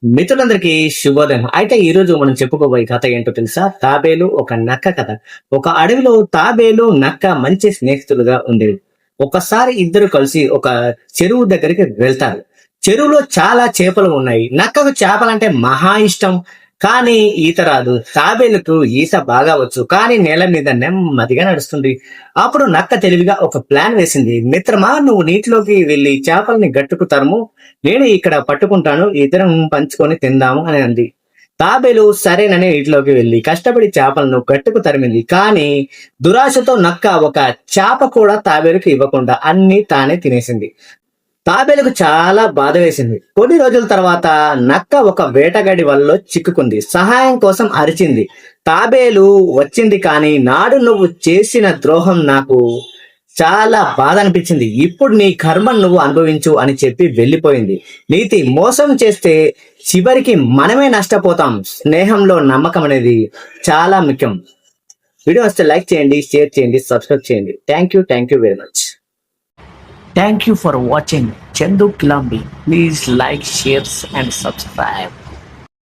మిత్రులందరికీ శుభోదయం. అయితే ఈ రోజు మనం చెప్పుకోబోయే కథ ఏంటో తెలుసా? తాబేలు ఒక నక్క కథ. ఒక అడవిలో తాబేలు, నక్క మంచి స్నేహితులుగా ఉండేవి. ఒకసారి ఇద్దరు కలిసి ఒక చెరువు దగ్గరికి వెళ్తారు. చెరువులో చాలా చేపలు ఉన్నాయి. నక్కకు చేపలంటే మహా ఇష్టం. కానీ ఈత రాదు. తాబేలుకు ఈత బాగా వచ్చు. కానీ నేల మీద నెమ్మదిగా నడుస్తుంది. అప్పుడు నక్క తెలివిగా ఒక ప్లాన్ వేసింది. మిత్రమా, నువ్వు నీటిలోకి వెళ్ళి చేపల్ని గట్టుకు తరుము, నేను ఇక్కడ పట్టుకుంటాను, ఇద్దరం పంచుకొని తిందాము అని అంది. తాబేలు సరేనని నీటిలోకి వెళ్ళి కష్టపడి చేపలను గట్టుకు తరిమింది. కానీ దురాశతో నక్క ఒక చేప కూడా తాబేలుకి ఇవ్వకుండా అన్ని తానే తినేసింది. తాబేలుకు చాలా బాధ వేసింది. కొన్ని రోజుల తర్వాత నక్క ఒక వేటగాడి వలలో చిక్కుకుంది. సహాయం కోసం అరిచింది. తాబేలు వచ్చింది, కానీ నాడు నువ్వు చేసిన ద్రోహం నాకు చాలా బాధ అనిపించింది. ఇప్పుడు నీ కర్మ నువ్వు అనుభవించు అని చెప్పి వెళ్ళిపోయింది. నీతి: మోసం చేస్తే చివరికి మనమే నష్టపోతాం. స్నేహంలో నమ్మకం అనేది చాలా ముఖ్యం. వీడియో వస్తే లైక్ చేయండి, షేర్ చేయండి, సబ్స్క్రైబ్ చేయండి. Thank you very much. Thank you for watching Chandu Kilambi. Please like, share and subscribe.